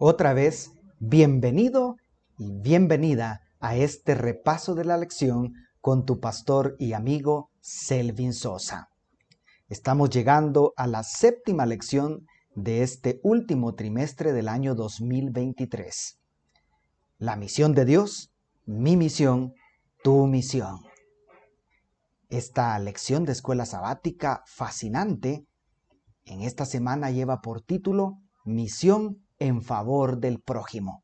Otra vez, bienvenido y bienvenida a este repaso de la lección con tu pastor y amigo Selvin Sosa. Estamos llegando a la séptima lección de este último trimestre del año 2023. La misión de Dios, mi misión, tu misión. Esta lección de escuela sabática fascinante en esta semana lleva por título Misión en favor del prójimo.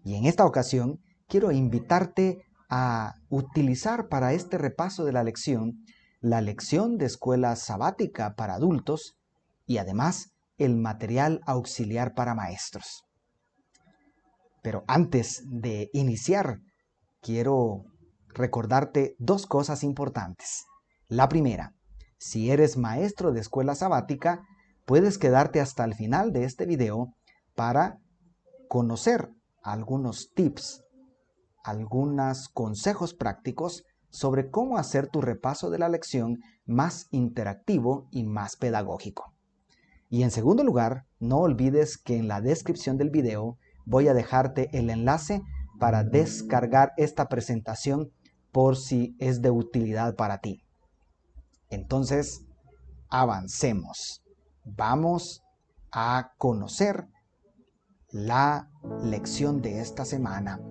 Y en esta ocasión quiero invitarte a utilizar para este repaso de la lección de escuela sabática para adultos y además el material auxiliar para maestros. Pero antes de iniciar, quiero recordarte dos cosas importantes. La primera, si eres maestro de escuela sabática, puedes quedarte hasta el final de este video para conocer algunos tips, algunos consejos prácticos sobre cómo hacer tu repaso de la lección más interactivo y más pedagógico. Y en segundo lugar, no olvides que en la descripción del video voy a dejarte el enlace para descargar esta presentación por si es de utilidad para ti. Entonces, avancemos. Vamos a conocer la lección de esta semana.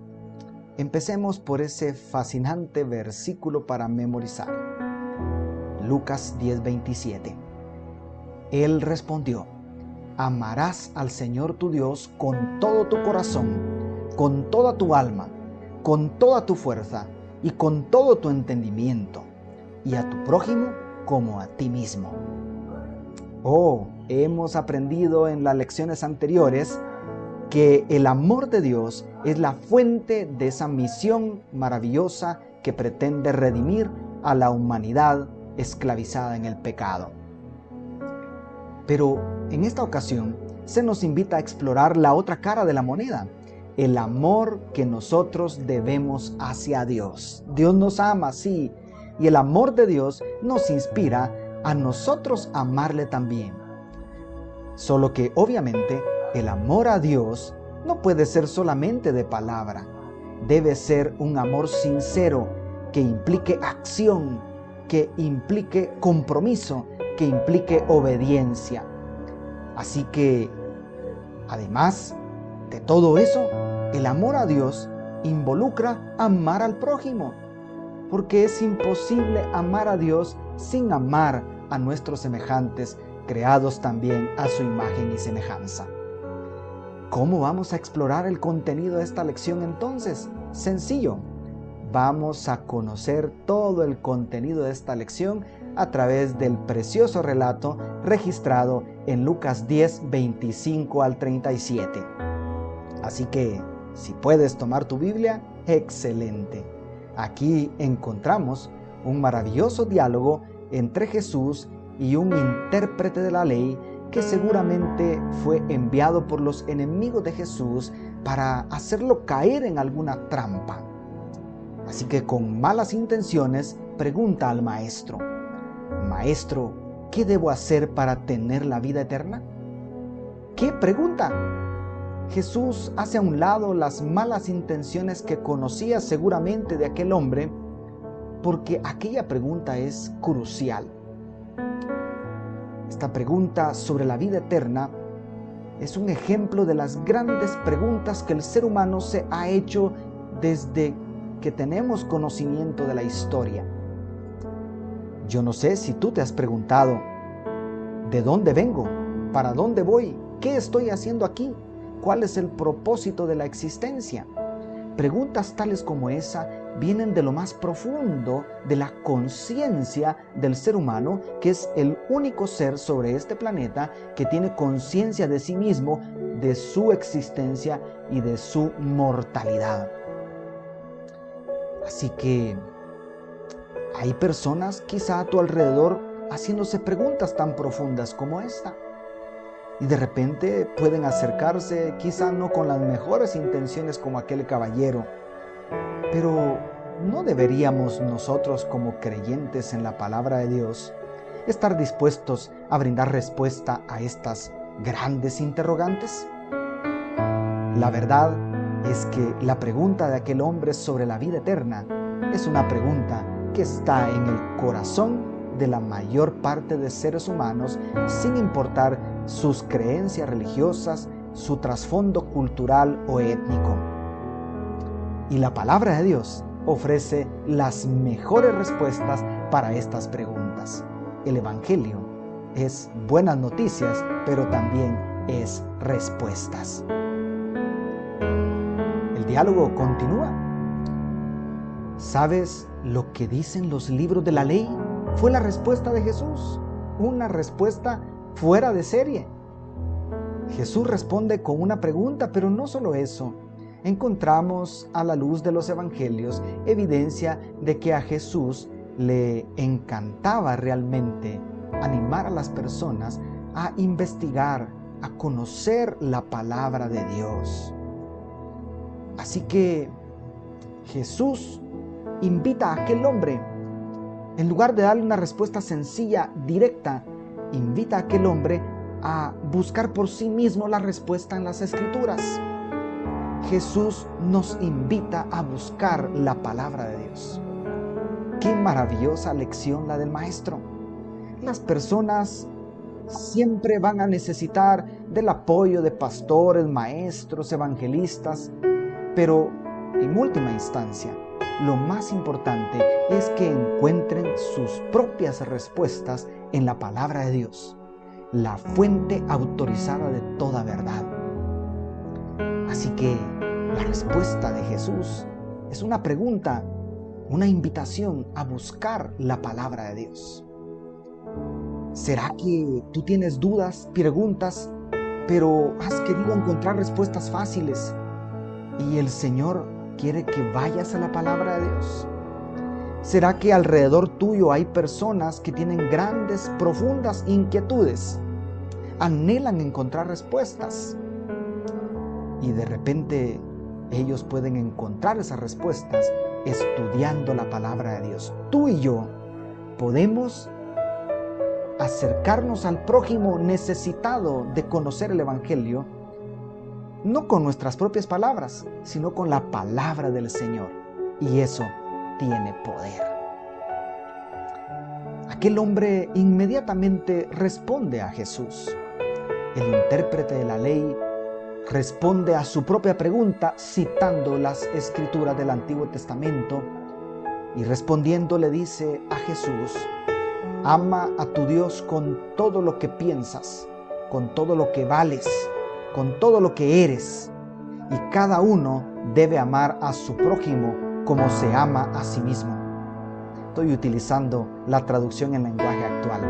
Empecemos por ese fascinante versículo para memorizar. Lucas 10:27. Él respondió: amarás al Señor tu Dios con todo tu corazón, con toda tu alma, con toda tu fuerza y con todo tu entendimiento, y a tu prójimo como a ti mismo. Hemos aprendido en las lecciones anteriores que el amor de Dios es la fuente de esa misión maravillosa que pretende redimir a la humanidad esclavizada en el pecado. Pero en esta ocasión se nos invita a explorar la otra cara de la moneda, el amor que nosotros debemos hacia Dios. Dios nos ama, sí, y el amor de Dios nos inspira a nosotros amarle también. Solo que obviamente el amor a Dios no puede ser solamente de palabra. Debe ser un amor sincero que implique acción, que implique compromiso, que implique obediencia. Así que, además de todo eso, el amor a Dios involucra amar al prójimo, porque es imposible amar a Dios sin amar a nuestros semejantes, creados también a su imagen y semejanza. ¿Cómo vamos a explorar el contenido de esta lección entonces? Sencillo. Vamos a conocer todo el contenido de esta lección a través del precioso relato registrado en Lucas 10, 25 al 37. Así que, si puedes tomar tu Biblia, excelente. Aquí encontramos un maravilloso diálogo entre Jesús y un intérprete de la ley que seguramente fue enviado por los enemigos de Jesús para hacerlo caer en alguna trampa. Así que con malas intenciones pregunta al maestro: Maestro, ¿qué debo hacer para tener la vida eterna? ¿Qué pregunta? Jesús hace a un lado las malas intenciones que conocía seguramente de aquel hombre, porque aquella pregunta es crucial. Esta pregunta sobre la vida eterna es un ejemplo de las grandes preguntas que el ser humano se ha hecho desde que tenemos conocimiento de la historia. Yo no sé si tú te has preguntado: ¿de dónde vengo? ¿Para dónde voy? ¿Qué estoy haciendo aquí? ¿Cuál es el propósito de la existencia? Preguntas tales como esa vienen de lo más profundo de la conciencia del ser humano, que es el único ser sobre este planeta que tiene conciencia de sí mismo, de su existencia y de su mortalidad. Así que hay personas quizá a tu alrededor haciéndose preguntas tan profundas como esta. Y de repente pueden acercarse quizá no con las mejores intenciones como aquel caballero, pero ¿no deberíamos nosotros como creyentes en la palabra de Dios estar dispuestos a brindar respuesta a estas grandes interrogantes? La verdad es que la pregunta de aquel hombre sobre la vida eterna es una pregunta que está en el corazón de la mayor parte de seres humanos, sin importar sus creencias religiosas, su trasfondo cultural o étnico. Y la palabra de Dios ofrece las mejores respuestas para estas preguntas. El Evangelio es buenas noticias, pero también es respuestas. El diálogo continúa. ¿Sabes lo que dicen los libros de la ley? Fue la respuesta de Jesús, una respuesta fuera de serie. Jesús responde con una pregunta, pero no solo eso. Encontramos a la luz de los evangelios evidencia de que a Jesús le encantaba realmente animar a las personas a investigar, a conocer la palabra de Dios. Así que Jesús invita a aquel hombre, en lugar de darle una respuesta sencilla, directa, invita a aquel hombre a buscar por sí mismo la respuesta en las Escrituras. Jesús nos invita a buscar la palabra de Dios. Qué maravillosa lección la del Maestro. Las personas siempre van a necesitar del apoyo de pastores, maestros, evangelistas, pero en última instancia, lo más importante es que encuentren sus propias respuestas en la palabra de Dios, la fuente autorizada de toda verdad. Así que la respuesta de Jesús es una pregunta, una invitación a buscar la palabra de Dios. ¿Será que tú tienes dudas, preguntas, pero has querido encontrar respuestas fáciles y el Señor quiere que vayas a la palabra de Dios? ¿Será que alrededor tuyo hay personas que tienen grandes, profundas inquietudes? Anhelan encontrar respuestas y de repente ellos pueden encontrar esas respuestas estudiando la palabra de Dios. Tú y yo podemos acercarnos al prójimo necesitado de conocer el Evangelio, no con nuestras propias palabras, sino con la palabra del Señor. Y eso tiene poder. Aquel hombre inmediatamente responde a Jesús. El intérprete de la ley responde a su propia pregunta citando las Escrituras del Antiguo Testamento y respondiendo le dice a Jesús: ama a tu Dios con todo lo que piensas, con todo lo que vales, con todo lo que eres, y cada uno debe amar a su prójimo como se ama a sí mismo. Estoy utilizando la traducción en lenguaje actual,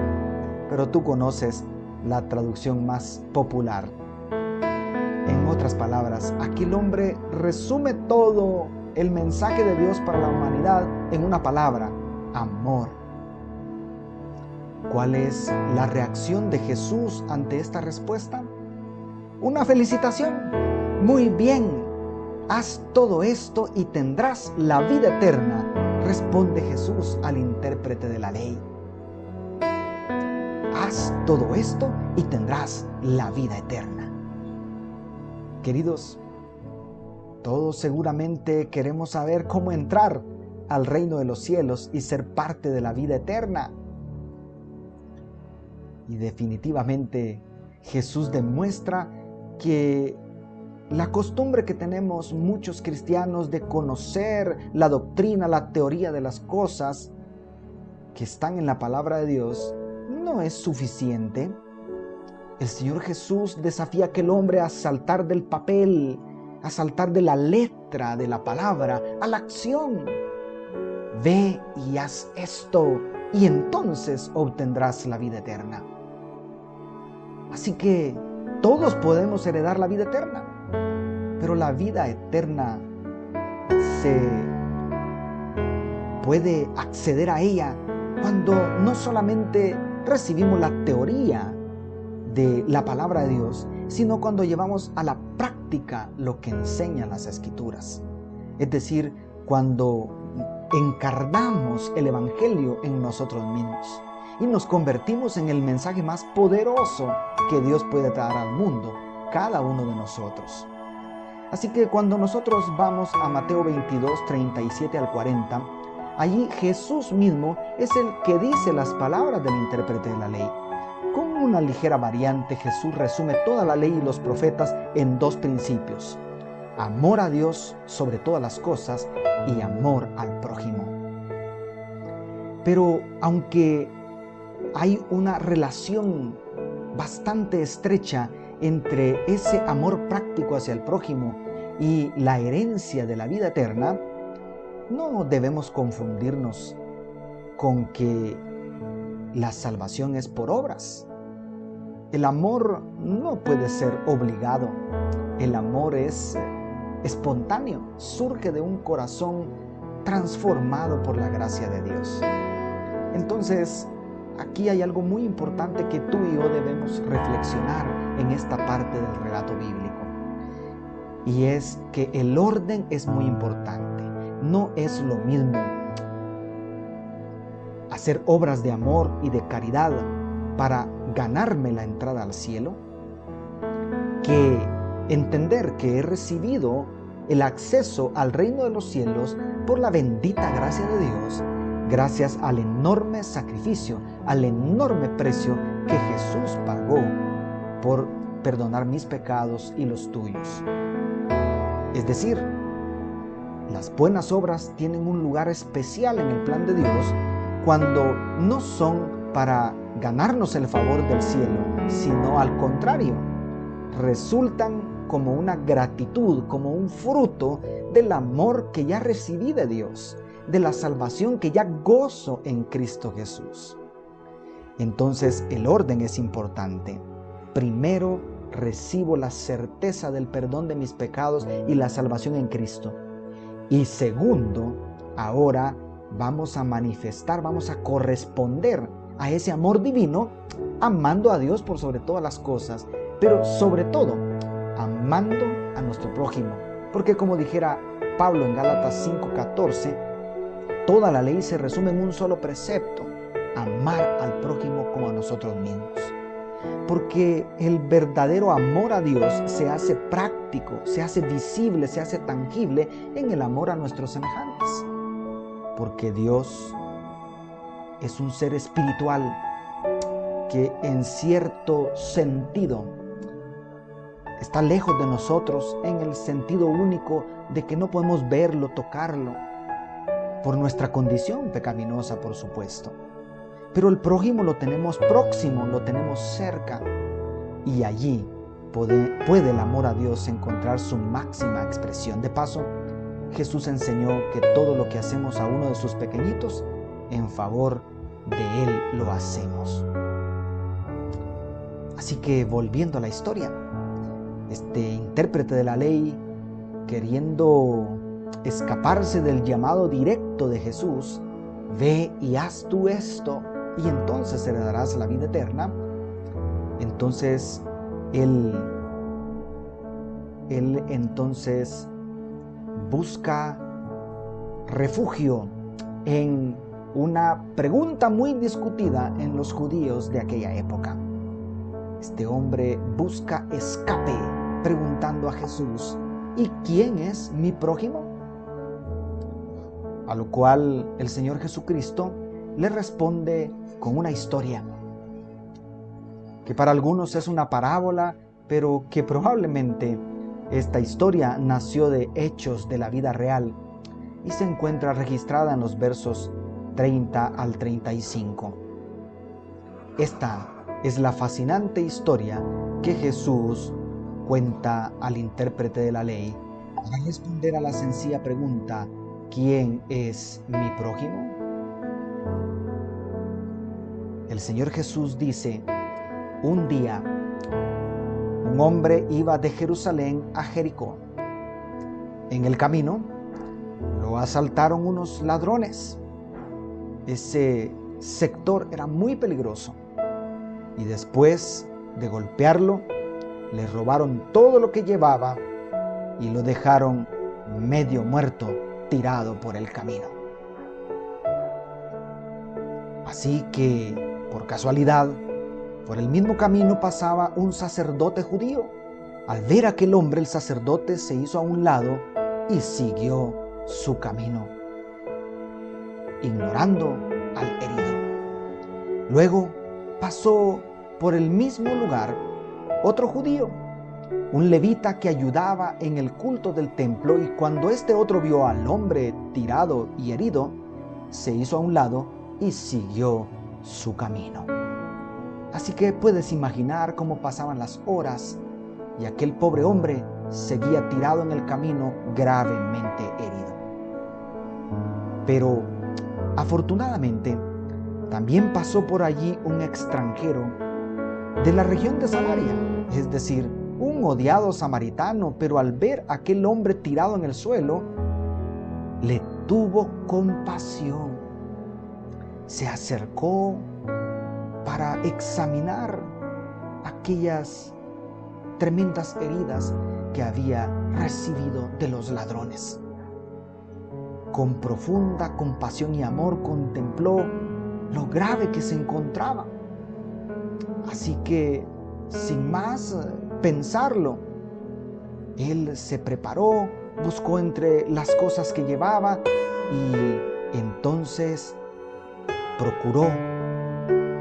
pero tú conoces la traducción más popular. En otras palabras, aquel hombre resume todo el mensaje de Dios para la humanidad en una palabra: amor. ¿Cuál es la reacción de Jesús ante esta respuesta? Una felicitación. Muy bien, haz todo esto y tendrás la vida eterna, responde Jesús al intérprete de la ley. Haz todo esto y tendrás la vida eterna. Queridos, todos seguramente queremos saber cómo entrar al reino de los cielos y ser parte de la vida eterna. Y definitivamente Jesús demuestra que la costumbre que tenemos muchos cristianos de conocer la doctrina, la teoría de las cosas que están en la palabra de Dios no es suficiente. El Señor Jesús desafía a aquel hombre a saltar del papel, a saltar de la letra de la palabra a la acción. Ve y haz esto y entonces obtendrás la vida eterna. Así que todos podemos heredar la vida eterna, pero la vida eterna se puede acceder a ella cuando no solamente recibimos la teoría de la palabra de Dios, sino cuando llevamos a la práctica lo que enseñan las Escrituras. Es decir, cuando encarnamos el Evangelio en nosotros mismos y nos convertimos en el mensaje más poderoso que Dios puede dar al mundo, cada uno de nosotros. Así que cuando nosotros vamos a Mateo 22, 37 al 40, allí Jesús mismo es el que dice las palabras del intérprete de la ley. Con una ligera variante, Jesús resume toda la ley y los profetas en dos principios: amor a Dios sobre todas las cosas y amor al prójimo. Pero aunque hay una relación bastante estrecha entre ese amor práctico hacia el prójimo y la herencia de la vida eterna, no debemos confundirnos con que la salvación es por obras. El amor no puede ser obligado. El amor es espontáneo, surge de un corazón transformado por la gracia de Dios. Entonces, aquí hay algo muy importante que tú y yo debemos reflexionar en esta parte del relato bíblico. Y es que el orden es muy importante. No es lo mismo hacer obras de amor y de caridad para ganarme la entrada al cielo, que entender que he recibido el acceso al reino de los cielos por la bendita gracia de Dios, gracias al enorme sacrificio, al enorme precio que Jesús pagó por perdonar mis pecados y los tuyos. Es decir, las buenas obras tienen un lugar especial en el plan de Dios cuando no son para ganarnos el favor del cielo, sino al contrario, resultan como una gratitud, como un fruto del amor que ya recibí de Dios, de la salvación que ya gozo en Cristo Jesús. Entonces el orden es importante. Primero recibo la certeza del perdón de mis pecados y la salvación en Cristo. Y segundo, ahora vamos a manifestar, vamos a corresponder a ese amor divino, amando a Dios por sobre todas las cosas, pero sobre todo, amando a nuestro prójimo. Porque como dijera Pablo en Gálatas 5:14, toda la ley se resume en un solo precepto: amar al prójimo como a nosotros mismos. Porque el verdadero amor a Dios se hace práctico, se hace visible, se hace tangible en el amor a nuestros semejantes. Porque Dios es un ser espiritual que en cierto sentido está lejos de nosotros, en el sentido único de que no podemos verlo, tocarlo, por nuestra condición pecaminosa, por supuesto. Pero el prójimo lo tenemos próximo, lo tenemos cerca, y allí puede el amor a Dios encontrar su máxima expresión. De paso, Jesús enseñó que todo lo que hacemos a uno de sus pequeñitos, en favor de Él lo hacemos. Así que, volviendo a la historia, este intérprete de la ley, queriendo escaparse del llamado directo de Jesús, ve y haz tú esto, y entonces heredarás la vida eterna. Entonces, él entonces busca refugio en una pregunta muy discutida en los judíos de aquella época. Este hombre busca escape preguntando a Jesús: ¿y quién es mi prójimo? A lo cual el Señor Jesucristo le responde con una historia que para algunos es una parábola, pero que probablemente esta historia nació de hechos de la vida real y se encuentra registrada en los versos 30 al 35. Esta es la fascinante historia que Jesús cuenta al intérprete de la ley para responder a la sencilla pregunta: ¿quién es mi prójimo? El Señor Jesús dice: un día, un hombre iba de Jerusalén a Jericó. En el camino, lo asaltaron unos ladrones. Ese sector era muy peligroso. Y después de golpearlo, le robaron todo lo que llevaba y lo dejaron medio muerto, tirado por el camino. Así que, por casualidad, por el mismo camino pasaba un sacerdote judío Al ver a aquel hombre, el sacerdote se hizo a un lado y siguió su camino, ignorando al herido. Luego pasó por el mismo lugar otro judío, un levita que ayudaba en el culto del templo, y cuando este otro vio al hombre tirado y herido, se hizo a un lado y siguió su camino. Así que puedes imaginar cómo pasaban las horas y aquel pobre hombre seguía tirado en el camino, gravemente herido. Pero afortunadamente también pasó por allí un extranjero de la región de Samaria, es decir, un odiado samaritano, pero al ver a aquel hombre tirado en el suelo, le tuvo compasión. Se acercó para examinar aquellas tremendas heridas que había recibido de los ladrones. Con profunda compasión y amor contempló lo grave que se encontraba. Así que, sin más pensarlo, él se preparó, buscó entre las cosas que llevaba y entonces procuró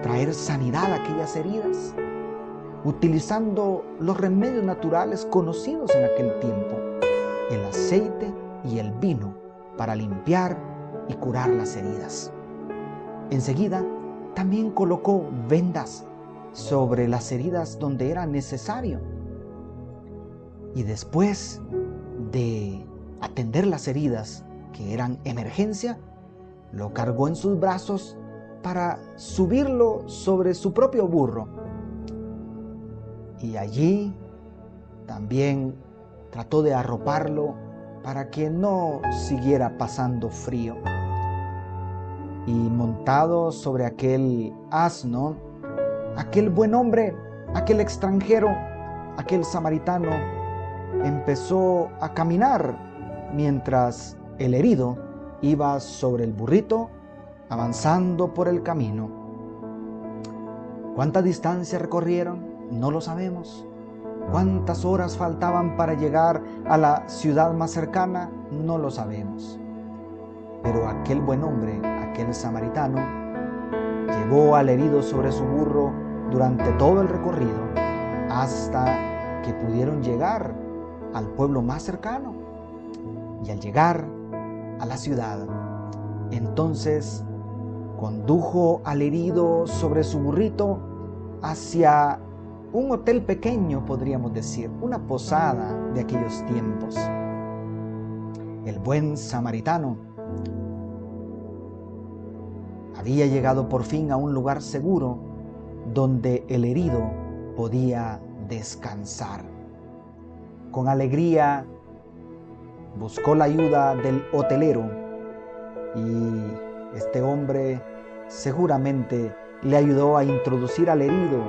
traer sanidad a aquellas heridas, utilizando los remedios naturales conocidos en aquel tiempo, el aceite y el vino, para limpiar y curar las heridas. Enseguida también colocó vendas sobre las heridas donde era necesario. Y después de atender las heridas que eran emergencia, lo cargó en sus brazos para subirlo sobre su propio burro. Y allí también trató de arroparlo para que no siguiera pasando frío. Y montado sobre aquel asno, aquel buen hombre, aquel extranjero, aquel samaritano, empezó a caminar mientras el herido iba sobre el burrito, avanzando por el camino. ¿Cuánta distancia recorrieron? No lo sabemos. ¿Cuántas horas faltaban para llegar a la ciudad más cercana? No lo sabemos. Pero aquel buen hombre, aquel samaritano, llevó al herido sobre su burro durante todo el recorrido hasta que pudieron llegar al pueblo más cercano. Y al llegar a la ciudad, entonces condujo al herido sobre su burrito hacia un hotel pequeño, podríamos decir, una posada de aquellos tiempos. El buen samaritano había llegado por fin a un lugar seguro donde el herido podía descansar. Con alegría buscó la ayuda del hotelero y este hombre seguramente le ayudó a introducir al herido,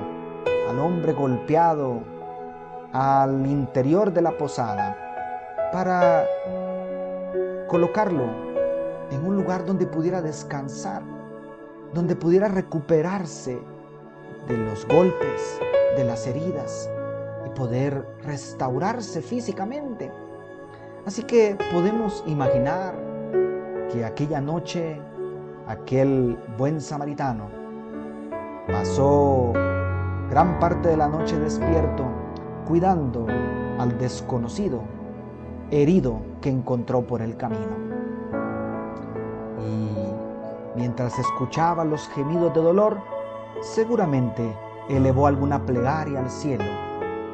al hombre golpeado, al interior de la posada para colocarlo en un lugar donde pudiera descansar, donde pudiera recuperarse de los golpes, de las heridas y poder restaurarse físicamente. Así que podemos imaginar que aquella noche aquel buen samaritano pasó gran parte de la noche despierto, cuidando al desconocido herido que encontró por el camino. Y mientras escuchaba los gemidos de dolor, seguramente elevó alguna plegaria al cielo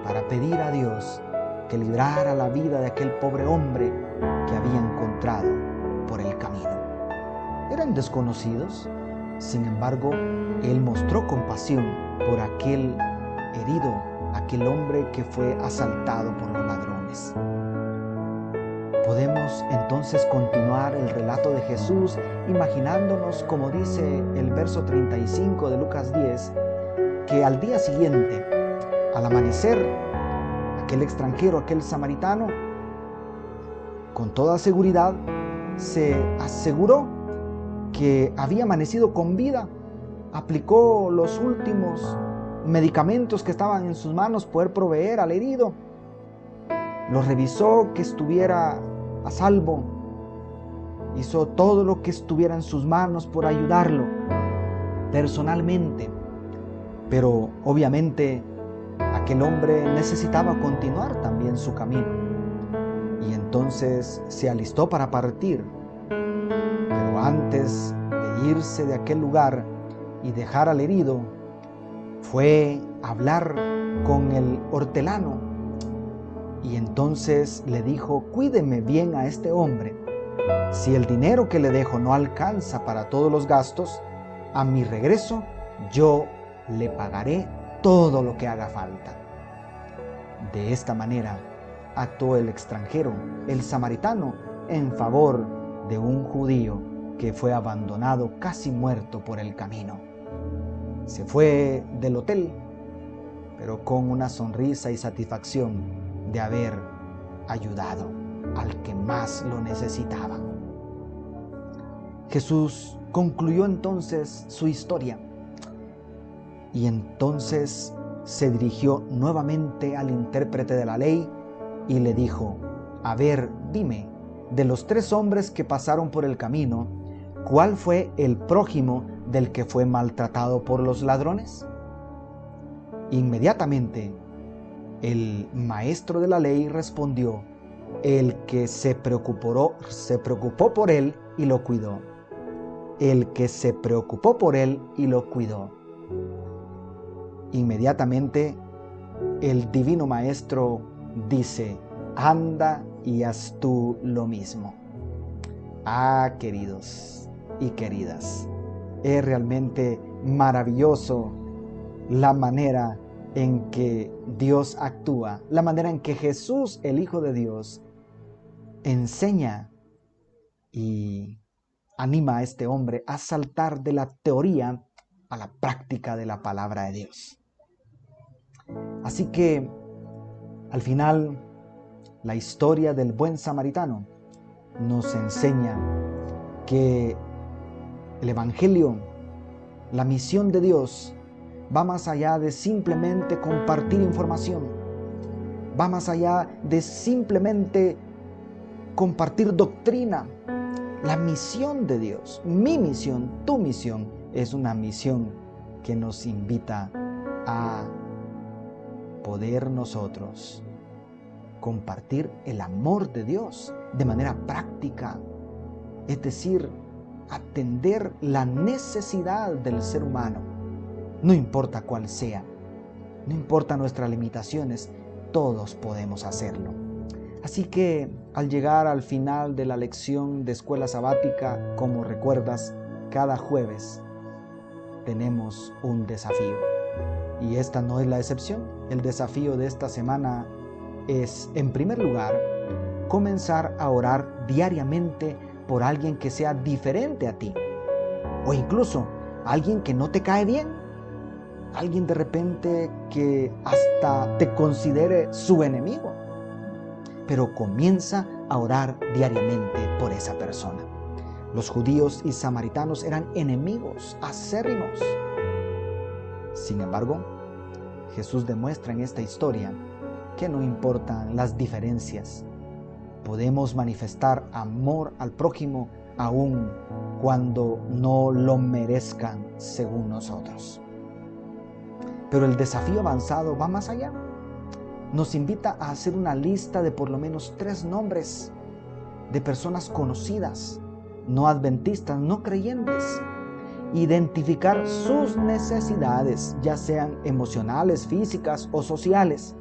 para pedir a Dios que librara la vida de aquel pobre hombre que había encontrado por el camino. Eran desconocidos, sin embargo, él mostró compasión por aquel herido, aquel hombre que fue asaltado por los ladrones. Podemos entonces continuar el relato de Jesús imaginándonos, como dice el verso 35 de Lucas 10, que al día siguiente, al amanecer, aquel extranjero, aquel samaritano, con toda seguridad se aseguró que había amanecido con vida, aplicó los últimos medicamentos que estaban en sus manos, poder proveer al herido, lo revisó que estuviera a salvo, hizo todo lo que estuviera en sus manos por ayudarlo personalmente, pero obviamente aquel hombre necesitaba continuar también su camino y entonces se alistó para partir, pero antes de irse de aquel lugar y dejar al herido, fue a hablar con el hortelano y entonces le dijo: cuídeme bien a este hombre. Si el dinero que le dejo no alcanza para todos los gastos, a mi regreso yo le pagaré todo lo que haga falta. De esta manera actuó el extranjero, el samaritano, en favor de un judío que fue abandonado casi muerto por el camino. Se fue del hotel, pero con una sonrisa y satisfacción de haber ayudado al que más lo necesitaba. Jesús concluyó entonces su historia y entonces se dirigió nuevamente al intérprete de la ley y le dijo: a ver, dime, de los 3 hombres que pasaron por el camino, ¿cuál fue el prójimo del que fue maltratado por los ladrones? Inmediatamente el maestro de la ley respondió: el que se preocupó por él y lo cuidó. El que se preocupó por él y lo cuidó. Inmediatamente el divino maestro dice: anda y haz tú lo mismo. Ah, queridos y queridas, es realmente maravilloso la manera en que Dios actúa, la manera en que Jesús, el Hijo de Dios, enseña y anima a este hombre a saltar de la teoría a la práctica de la palabra de Dios. Así que, al final, la historia del buen samaritano nos enseña que el Evangelio, la misión de Dios, va más allá de simplemente compartir información, va más allá de simplemente compartir doctrina. La misión de Dios, mi misión, tu misión, es una misión que nos invita a poder nosotros compartir el amor de Dios de manera práctica, es decir, atender la necesidad del ser humano, no importa cuál sea, no importa nuestras limitaciones, todos podemos hacerlo. Así que al llegar al final de la lección de escuela sabática, como recuerdas, cada jueves tenemos un desafío. Y esta no es la excepción. El desafío de esta semana es, en primer lugar, comenzar a orar diariamente por alguien que sea diferente a ti. O incluso alguien que no te cae bien. Alguien de repente que hasta te considere su enemigo. Pero comienza a orar diariamente por esa persona. Los judíos y samaritanos eran enemigos acérrimos. Sin embargo, Jesús demuestra en esta historia que no importan las diferencias. Podemos manifestar amor al prójimo aun cuando no lo merezcan según nosotros. Pero el desafío avanzado va más allá. Nos invita a hacer una lista de por lo menos 3 nombres de personas conocidas, no adventistas, no creyentes. Identificar sus necesidades, ya sean emocionales, físicas o sociales,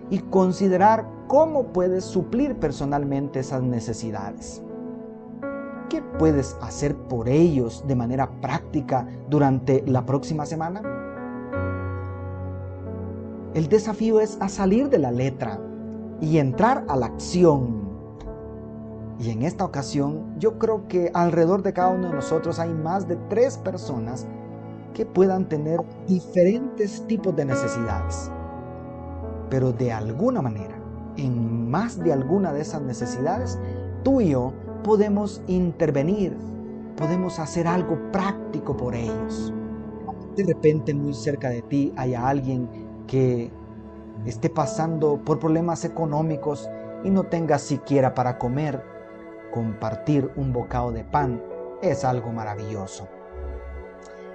y considerar cómo puedes suplir personalmente esas necesidades. ¿Qué puedes hacer por ellos de manera práctica durante la próxima semana? El desafío es a salir de la letra y entrar a la acción. Y en esta ocasión, yo creo que alrededor de cada uno de nosotros hay más de 3 personas que puedan tener diferentes tipos de necesidades. Pero de alguna manera, en más de alguna de esas necesidades, tú y yo podemos intervenir, podemos hacer algo práctico por ellos. De repente, muy cerca de ti, haya alguien que esté pasando por problemas económicos y no tenga siquiera para comer, compartir un bocado de pan es algo maravilloso.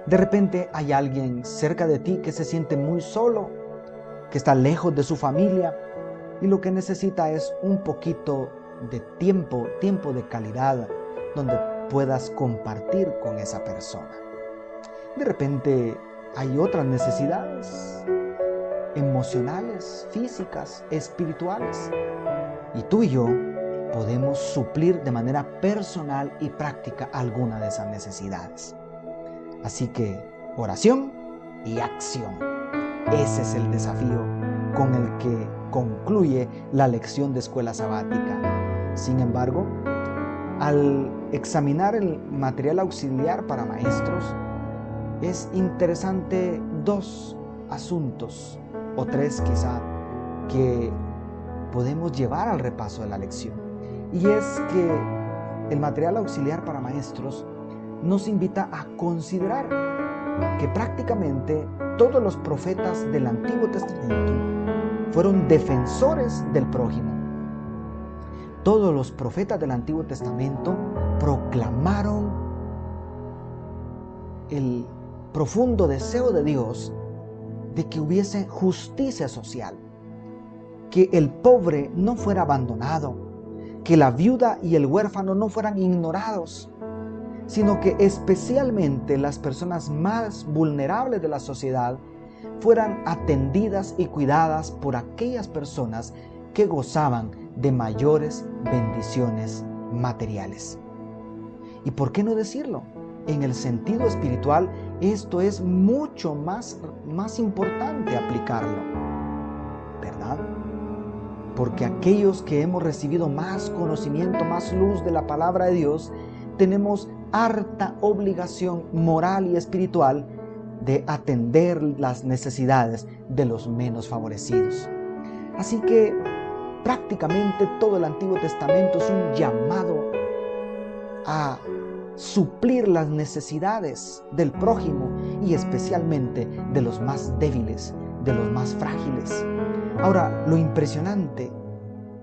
De repente hay alguien cerca de ti que se siente muy solo, que está lejos de su familia y lo que necesita es un poquito de tiempo de calidad donde puedas compartir con esa persona. De repente hay otras necesidades emocionales, físicas, espirituales. Y tú y yo podemos suplir de manera personal y práctica alguna de esas necesidades. Así que oración y acción. Ese es el desafío con el que concluye la lección de escuela sabática. Sin embargo, al examinar el material auxiliar para maestros, es interesante 2 asuntos, o 3 quizá, que podemos llevar al repaso de la lección. Y es que el material auxiliar para maestros nos invita a considerar que prácticamente todos los profetas del Antiguo Testamento fueron defensores del prójimo. Todos los profetas del Antiguo Testamento proclamaron el profundo deseo de Dios de que hubiese justicia social, que el pobre no fuera abandonado, que la viuda y el huérfano no fueran ignorados, sino que especialmente las personas más vulnerables de la sociedad fueran atendidas y cuidadas por aquellas personas que gozaban de mayores bendiciones materiales. ¿Y por qué no decirlo? En el sentido espiritual, esto es mucho más importante aplicarlo, ¿verdad? Porque aquellos que hemos recibido más conocimiento, más luz de la palabra de Dios, tenemos harta obligación moral y espiritual de atender las necesidades de los menos favorecidos. Así que prácticamente todo el Antiguo Testamento es un llamado a suplir las necesidades del prójimo y especialmente de los más débiles, de los más frágiles. Ahora, lo impresionante,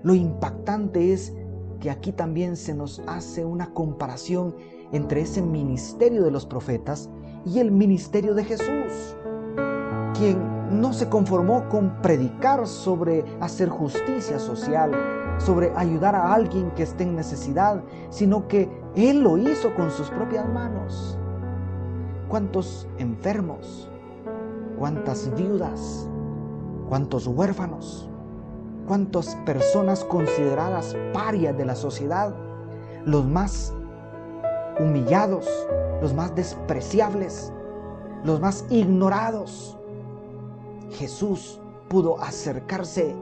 lo impactante es que aquí también se nos hace una comparación entre ese ministerio de los profetas y el ministerio de Jesús, quien no se conformó con predicar sobre hacer justicia social, sobre ayudar a alguien que esté en necesidad, sino que Él lo hizo con sus propias manos. ¿Cuántos enfermos? ¿Cuántas viudas? ¿Cuántos huérfanos? ¿Cuántas personas consideradas parias de la sociedad? Los más humillados, los más despreciables, los más ignorados. Jesús pudo acercarse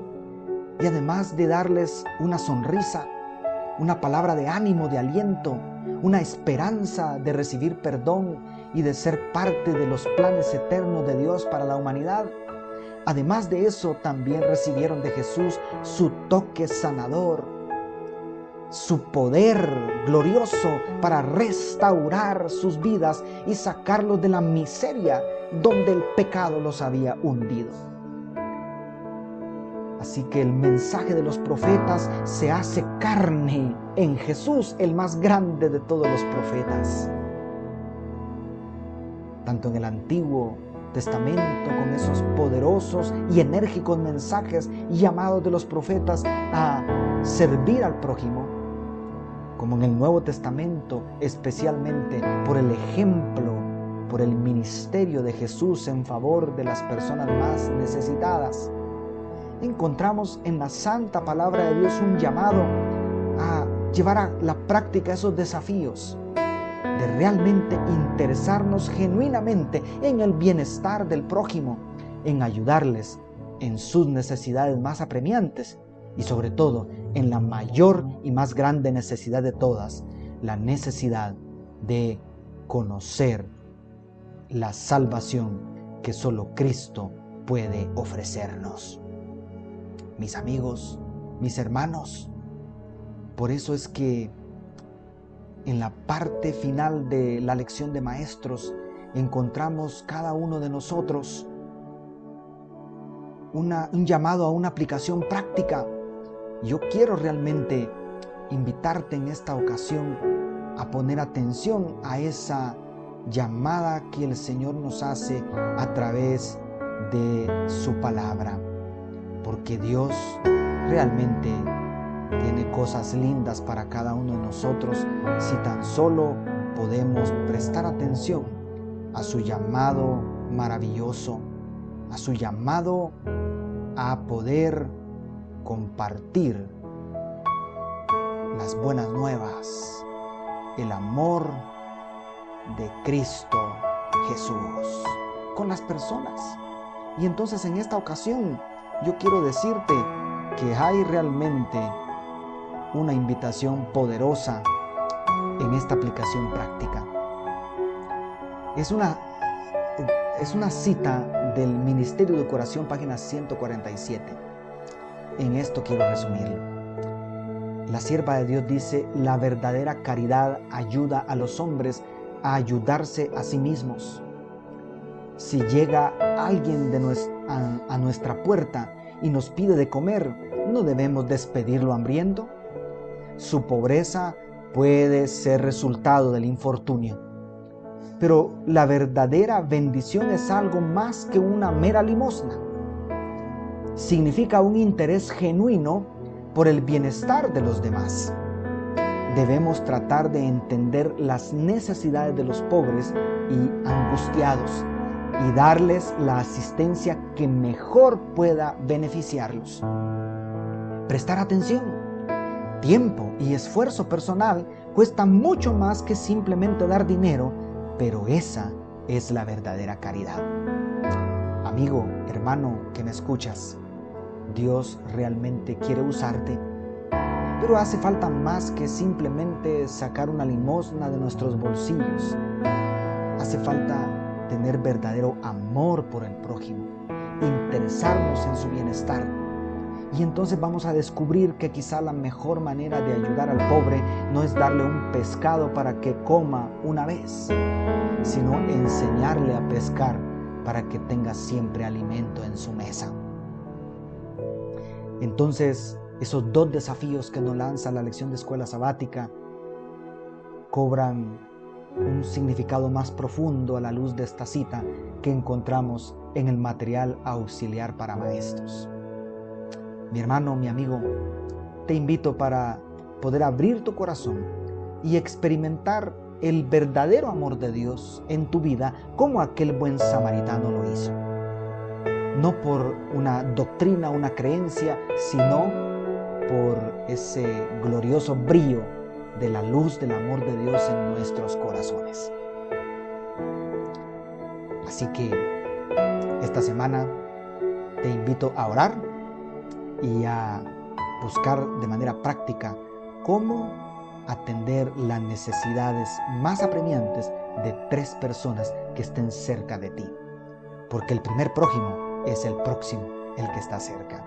y además de darles una sonrisa, una palabra de ánimo, de aliento, una esperanza de recibir perdón y de ser parte de los planes eternos de Dios para la humanidad. Además de eso, también recibieron de Jesús su toque sanador, su poder glorioso para restaurar sus vidas y sacarlos de la miseria donde el pecado los había hundido. Así que el mensaje de los profetas se hace carne en Jesús, el más grande de todos los profetas. Tanto en el Antiguo Testamento, con esos poderosos y enérgicos mensajes y llamados de los profetas a servir al prójimo, como en el Nuevo Testamento, especialmente por el ejemplo, por el ministerio de Jesús en favor de las personas más necesitadas. Encontramos en la santa palabra de Dios un llamado a llevar a la práctica esos desafíos de realmente interesarnos genuinamente en el bienestar del prójimo, en ayudarles en sus necesidades más apremiantes y sobre todo en la mayor y más grande necesidad de todas, la necesidad de conocer la salvación que solo Cristo puede ofrecernos. Mis amigos, mis hermanos, por eso es que en la parte final de la lección de maestros encontramos cada uno de nosotros un llamado a una aplicación práctica. Yo quiero realmente invitarte en esta ocasión a poner atención a esa llamada que el Señor nos hace a través de su palabra, porque Dios realmente tiene cosas lindas para cada uno de nosotros si tan solo podemos prestar atención a su llamado maravilloso, a su llamado a poder compartir las buenas nuevas, el amor de Cristo Jesús con las personas. Y entonces en esta ocasión yo quiero decirte que hay realmente una invitación poderosa en esta aplicación práctica. Es una cita del Ministerio de Curación, página 147. En esto quiero resumirlo. La sierva de Dios dice: la verdadera caridad ayuda a los hombres a ayudarse a sí mismos. Si llega alguien a nuestra puerta y nos pide de comer, ¿no debemos despedirlo hambriento? Su pobreza puede ser resultado del infortunio. Pero la verdadera bendición es algo más que una mera limosna. Significa un interés genuino por el bienestar de los demás. Debemos tratar de entender las necesidades de los pobres y angustiados y darles la asistencia que mejor pueda beneficiarlos. Prestar atención, tiempo y esfuerzo personal cuesta mucho más que simplemente dar dinero, pero esa es la verdadera caridad. Amigo, hermano que me escuchas, Dios realmente quiere usarte, pero hace falta más que simplemente sacar una limosna de nuestros bolsillos. Hace falta tener verdadero amor por el prójimo, interesarnos en su bienestar. Y entonces vamos a descubrir que quizá la mejor manera de ayudar al pobre no es darle un pescado para que coma una vez, sino enseñarle a pescar para que tenga siempre alimento en su mesa. Entonces, esos dos desafíos que nos lanza la lección de escuela sabática cobran un significado más profundo a la luz de esta cita que encontramos en el material auxiliar para maestros. Mi hermano, mi amigo, te invito para poder abrir tu corazón y experimentar el verdadero amor de Dios en tu vida como aquel buen samaritano lo hizo. No por una doctrina, una creencia, sino por ese glorioso brillo de la luz del amor de Dios en nuestros corazones. Así que esta semana te invito a orar y a buscar de manera práctica cómo atender las necesidades más apremiantes de 3 personas que estén cerca de ti. Porque el primer prójimo es el próximo, el que está cerca.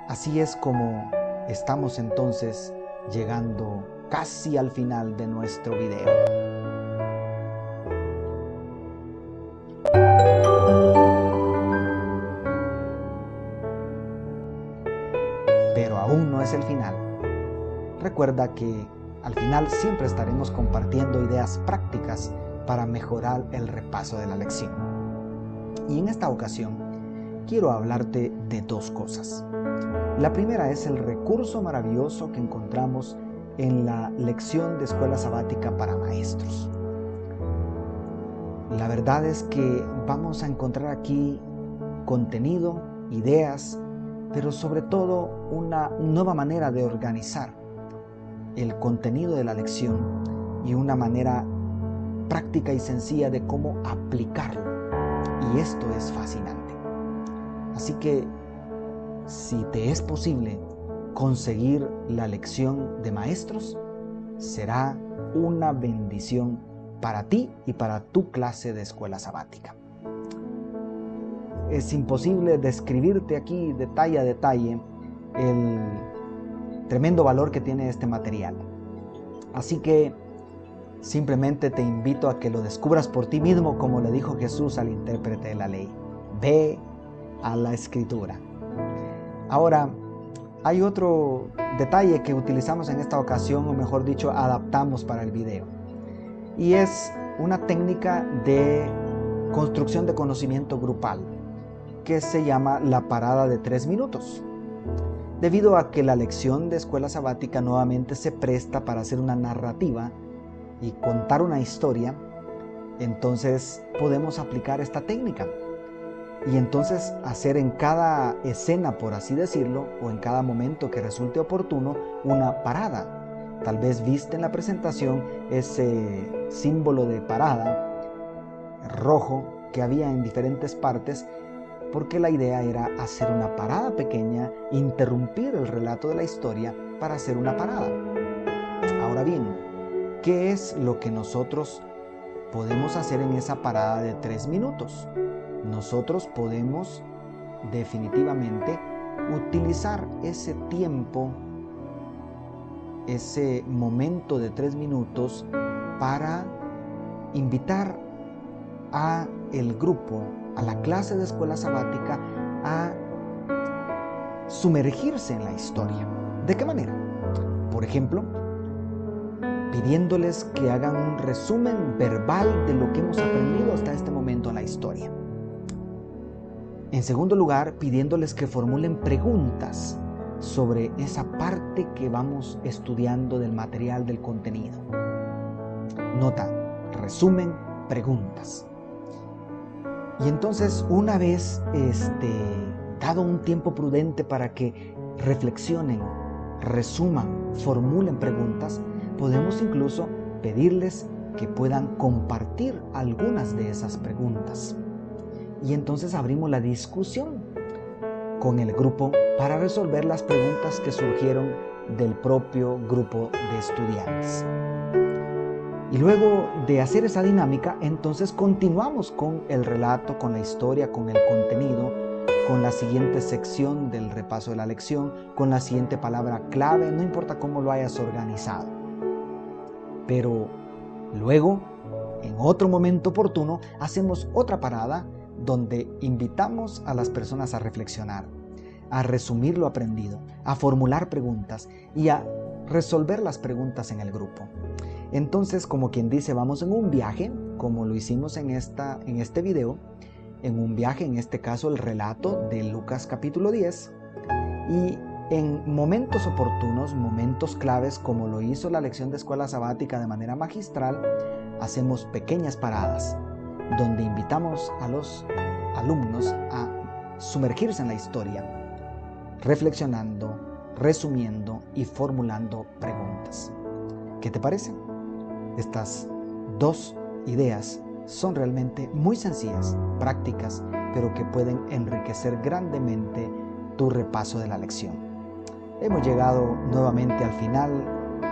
Así es como estamos entonces llegando casi al final de nuestro video. Pero aún no es el final. Recuerda que al final siempre estaremos compartiendo ideas prácticas para mejorar el repaso de la lección. Y en esta ocasión quiero hablarte de 2 cosas. La primera es el recurso maravilloso que encontramos en la lección de escuela sabática para maestros. La verdad es que vamos a encontrar aquí contenido, ideas, pero sobre todo una nueva manera de organizar el contenido de la lección y una manera práctica y sencilla de cómo aplicarlo. Y esto es fascinante. Así que, si te es posible conseguir la lección de maestros, será una bendición para ti y para tu clase de escuela sabática. Es imposible describirte aquí detalle a detalle el tremendo valor que tiene este material. Así que simplemente te invito a que lo descubras por ti mismo, como le dijo Jesús al intérprete de la ley. Ve a la escritura. Ahora, hay otro detalle que utilizamos en esta ocasión, o mejor dicho, adaptamos para el video. Y es una técnica de construcción de conocimiento grupal que se llama la parada de 3 minutos. Debido a que la lección de escuela sabática nuevamente se presta para hacer una narrativa y contar una historia, entonces podemos aplicar esta técnica. Y entonces hacer en cada escena, por así decirlo, o en cada momento que resulte oportuno, una parada. Tal vez viste en la presentación ese símbolo de parada rojo que había en diferentes partes, porque la idea era hacer una parada pequeña, interrumpir el relato de la historia para hacer una parada. Ahora bien, ¿qué es lo que nosotros podemos hacer en esa parada de 3 minutos? Nosotros podemos definitivamente utilizar ese tiempo, ese momento de 3 minutos para invitar a el grupo, a la clase de escuela sabática, a sumergirse en la historia. ¿De qué manera? Por ejemplo, pidiéndoles que hagan un resumen verbal de lo que hemos aprendido hasta este momento en la historia. En segundo lugar, pidiéndoles que formulen preguntas sobre esa parte que vamos estudiando del material, del contenido. Nota, resumen, preguntas. Y entonces, una vez dado un tiempo prudente para que reflexionen, resuman, formulen preguntas, podemos incluso pedirles que puedan compartir algunas de esas preguntas. Y entonces abrimos la discusión con el grupo para resolver las preguntas que surgieron del propio grupo de estudiantes. Y luego de hacer esa dinámica, entonces continuamos con el relato, con la historia, con el contenido, con la siguiente sección del repaso de la lección, con la siguiente palabra clave, no importa cómo lo hayas organizado. Pero luego, en otro momento oportuno, hacemos otra parada donde invitamos a las personas a reflexionar, a resumir lo aprendido, a formular preguntas y a resolver las preguntas en el grupo. Entonces, como quien dice, vamos en un viaje, como lo hicimos en este video, en un viaje, en este caso el relato de Lucas capítulo 10, y en momentos oportunos, momentos claves, como lo hizo la lección de escuela sabática de manera magistral, hacemos pequeñas paradas, donde invitamos a los alumnos a sumergirse en la historia, reflexionando, resumiendo y formulando preguntas. ¿Qué te parece? Estas dos ideas son realmente muy sencillas, prácticas, pero que pueden enriquecer grandemente tu repaso de la lección. Hemos llegado nuevamente al final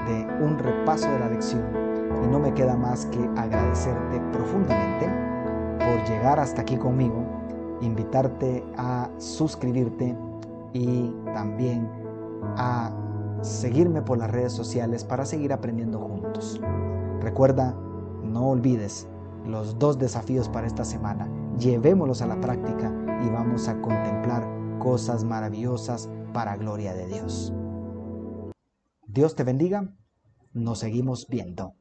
de un repaso de la lección y no me queda más que agradecerte profundamente por llegar hasta aquí conmigo, invitarte a suscribirte y también a seguirme por las redes sociales para seguir aprendiendo juntos. Recuerda, no olvides los 2 desafíos para esta semana. Llevémoslos a la práctica y vamos a contemplar cosas maravillosas para gloria de Dios. Dios te bendiga. Nos seguimos viendo.